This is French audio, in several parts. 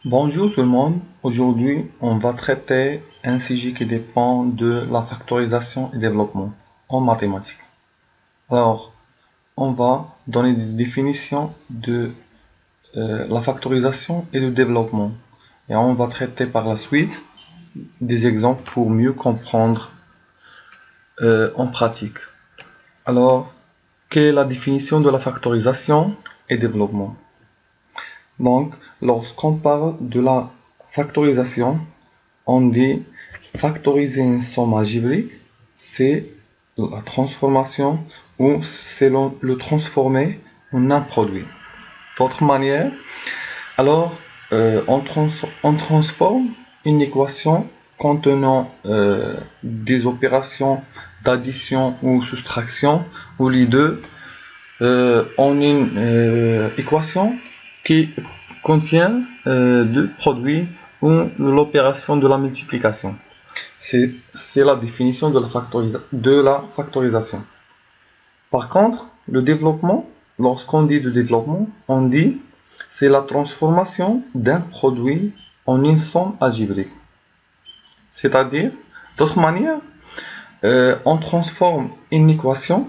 Bonjour tout le monde, aujourd'hui on va traiter un sujet qui dépend de la factorisation et développement en mathématiques. Alors, on va donner des définitions de la factorisation et le développement. Et on va traiter par la suite des exemples pour mieux comprendre en pratique. Alors, quelle est la définition de la factorisation et développement? Donc, lorsqu'on parle de la factorisation, on dit factoriser une somme algébrique, c'est la transformation ou c'est le transformer en un produit. D'autre manière, alors on transforme une équation contenant des opérations d'addition ou soustraction ou les deux en une équation qui contient deux produits ou l'opération de la multiplication. C'est la définition de la factorisation. Par contre, le développement, lorsqu'on dit de développement, on dit c'est la transformation d'un produit en une somme algébrique. C'est-à-dire, d'autre manière, on transforme une équation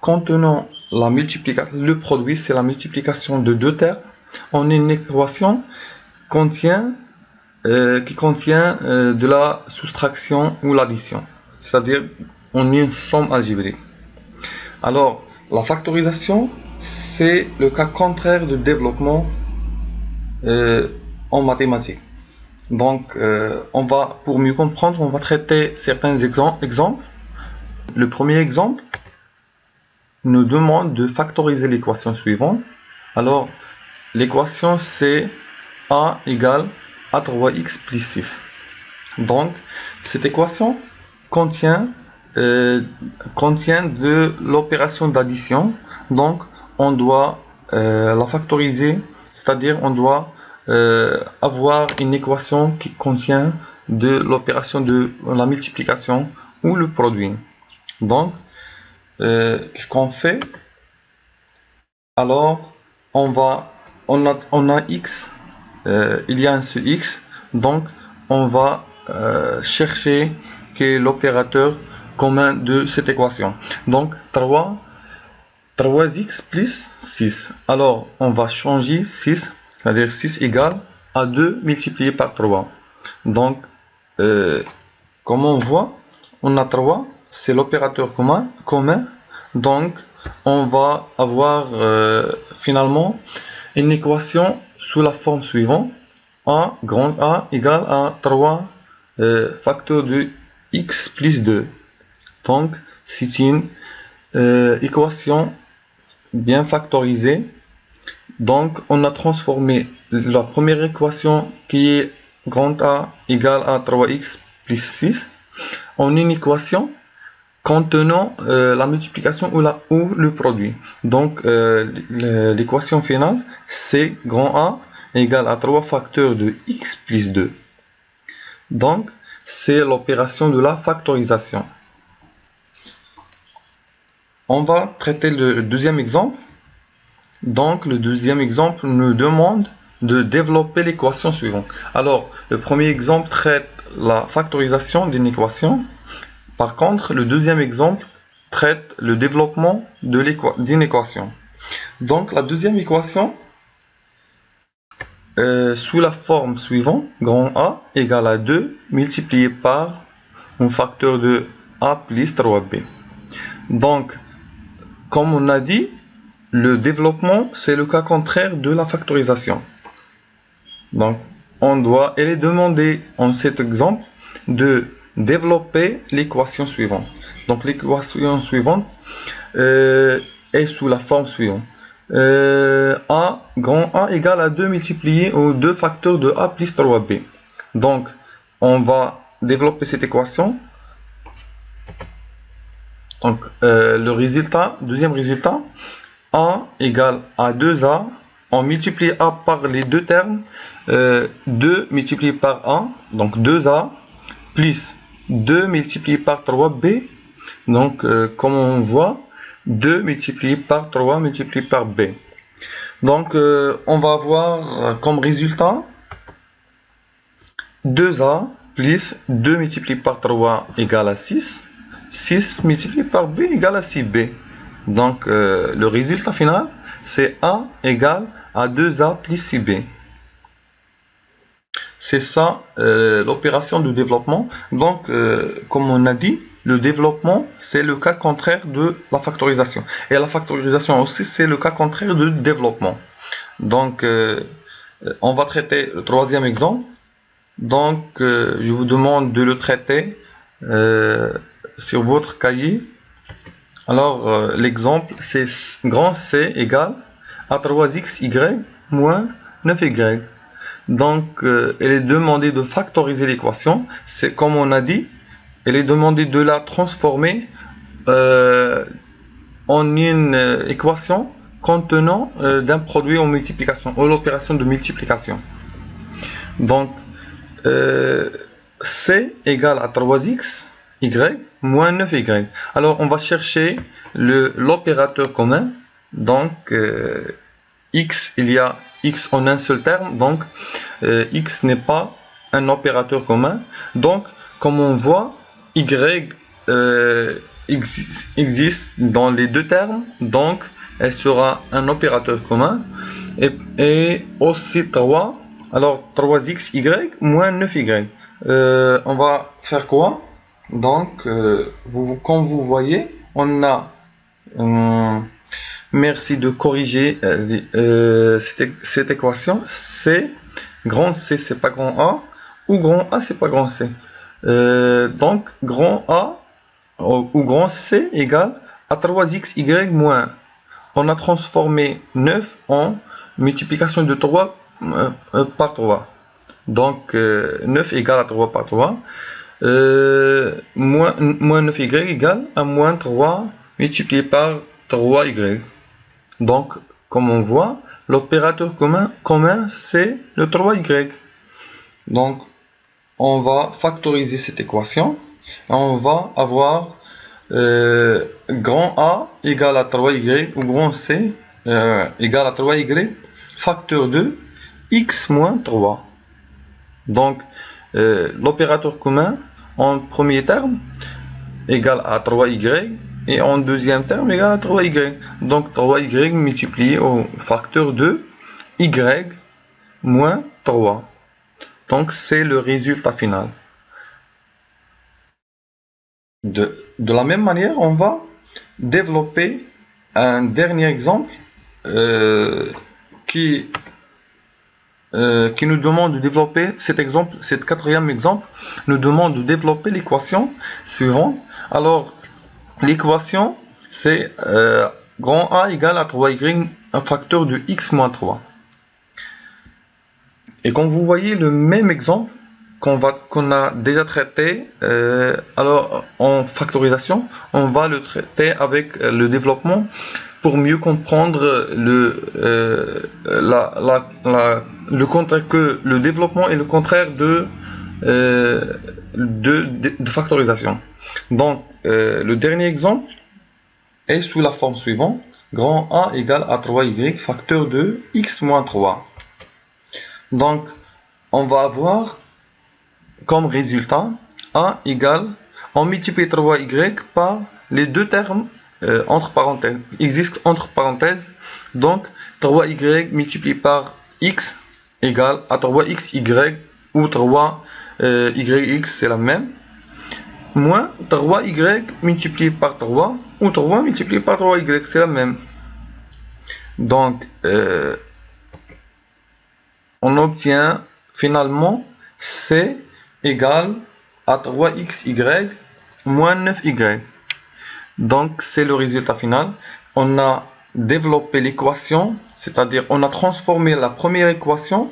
contenant la multiplication, le produit c'est la multiplication de deux termes en une équation qui contient de la soustraction ou l'addition, c'est-à-dire en une somme algébrique. Alors, la factorisation, c'est le cas contraire de développement en mathématiques. Donc, pour mieux comprendre, on va traiter certains exemples. Le premier exemple nous demande de factoriser l'équation suivante. Alors, l'équation c'est a égale a 3x plus 6. Donc, cette équation contient de l'opération d'addition. Donc, on doit la factoriser, c'est-à-dire on doit avoir une équation qui contient de l'opération de la multiplication ou le produit. Donc, qu'est-ce qu'on fait? Alors, on a x, il y a un seul x, donc on va chercher quel est l'opérateur commun de cette équation. Donc 3x plus 6. Alors, on va changer 6, c'est-à-dire 6 égale à 2 multiplié par 3. Donc, comme on voit, on a 3, c'est l'opérateur commun. Donc, on va avoir finalement une équation sous la forme suivante. A grand A égale à 3 facteurs de x plus 2. Donc, c'est une équation bien factorisée. Donc, on a transformé la première équation qui est grand A égale à 3x plus 6 en une équation contenant la multiplication ou le produit. Donc, l'équation finale, c'est grand A égale à 3 facteurs de x plus 2. Donc, c'est l'opération de la factorisation. On va traiter le deuxième exemple. Donc, le deuxième exemple nous demande de développer l'équation suivante. Alors, le premier exemple traite la factorisation d'une équation. Par contre, le deuxième exemple traite le développement d'une équation. Donc, la deuxième équation, sous la forme suivante, grand A égale à 2 multiplié par un facteur de A plus 3B. Donc, comme on a dit, le développement, c'est le cas contraire de la factorisation. Donc, elle est demandée en cet exemple de développer l'équation suivante. Donc, l'équation suivante est sous la forme suivante. Grand A égale à 2 multiplié aux deux facteurs de A plus 3B. Donc, on va développer cette équation. Donc, deuxième résultat, A égale à 2A. On multiplie A par les deux termes. 2 multiplié par A, donc 2A, plus 2 multiplié par 3B. Donc, comme on voit, 2 multiplié par 3 multiplié par B. Donc, on va avoir comme résultat 2a plus 2 multiplié par 3 égale à 6. 6 multiplié par b égale à 6b. Donc le résultat final, c'est a égale à 2a plus 6b. C'est ça l'opération de développement. Donc, comme on a dit, le développement, c'est le cas contraire de la factorisation. Et la factorisation aussi, c'est le cas contraire de développement. Donc, on va traiter le troisième exemple. Donc, je vous demande de le traiter sur votre cahier. Alors, l'exemple, c'est grand C égale à 3xy moins 9y. Donc, il est demandé de factoriser l'équation. C'est comme on a dit, il est demandé de la transformer en une équation contenant d'un produit en multiplication, ou l'opération de multiplication. Donc, C égale à 3xy moins 9y. Alors, on va chercher l'opérateur commun. Donc, x, il y a x en un seul terme, donc x n'est pas un opérateur commun. Donc, comme on voit, y existe dans les deux termes, donc elle sera un opérateur commun. Et aussi 3, alors 3xy moins 9y. On va faire quoi? Donc, comme vous voyez, on a... merci de corriger cette équation. C, grand C, c'est pas grand A, ou grand A, c'est pas grand C. Donc, grand A ou grand C égale à 3xy moins. On a transformé 9 en multiplication de 3 par 3. Donc, 9 égale à 3 par 3. Moins 9y égale à moins 3 multiplié par 3y. Donc, comme on voit, l'opérateur commun c'est le 3y. Donc, on va factoriser cette équation. On va avoir grand A égale à 3y ou grand C égale à 3y facteur de x moins 3. Donc, l'opérateur commun en premier terme égale à 3y. Et en deuxième terme, égal à 3y. Donc 3y multiplié au facteur de y moins 3. Donc c'est le résultat final. De la même manière, on va développer un dernier exemple qui nous demande de développer cet quatrième exemple nous demande de développer l'équation suivante. Alors, l'équation, c'est grand A égale à 3y, un facteur de x moins 3. Et comme vous voyez, le même exemple qu'on a déjà traité, alors en factorisation, on va le traiter avec le développement pour mieux comprendre que le développement est le contraire de factorisation. Donc, le dernier exemple est sous la forme suivante. Grand A égale à 3y facteur de x moins 3. Donc, on va avoir comme résultat A égale, on multiplie 3y par les deux termes entre parenthèses, existent entre parenthèses. Donc, 3y multiplié par x égale à 3xy ou 3yx, c'est la même, moins 3y multiplié par 3 ou 3 multiplié par 3y, c'est la même. Donc, on obtient finalement C égale à 3xy moins 9y. Donc, c'est le résultat final. On a développé l'équation, c'est-à-dire on a transformé la première équation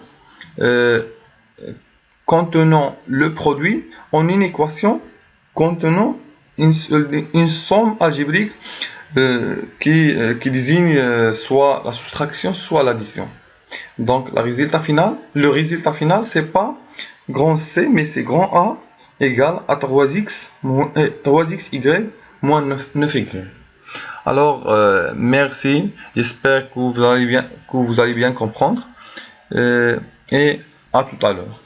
contenant le produit en une équation contenant une somme algébrique qui désigne soit la soustraction, soit l'addition. Donc, le résultat final, c'est pas grand C, mais c'est grand A égale à 3xy moins 9y. Alors, merci, j'espère que vous allez bien comprendre et à tout à l'heure.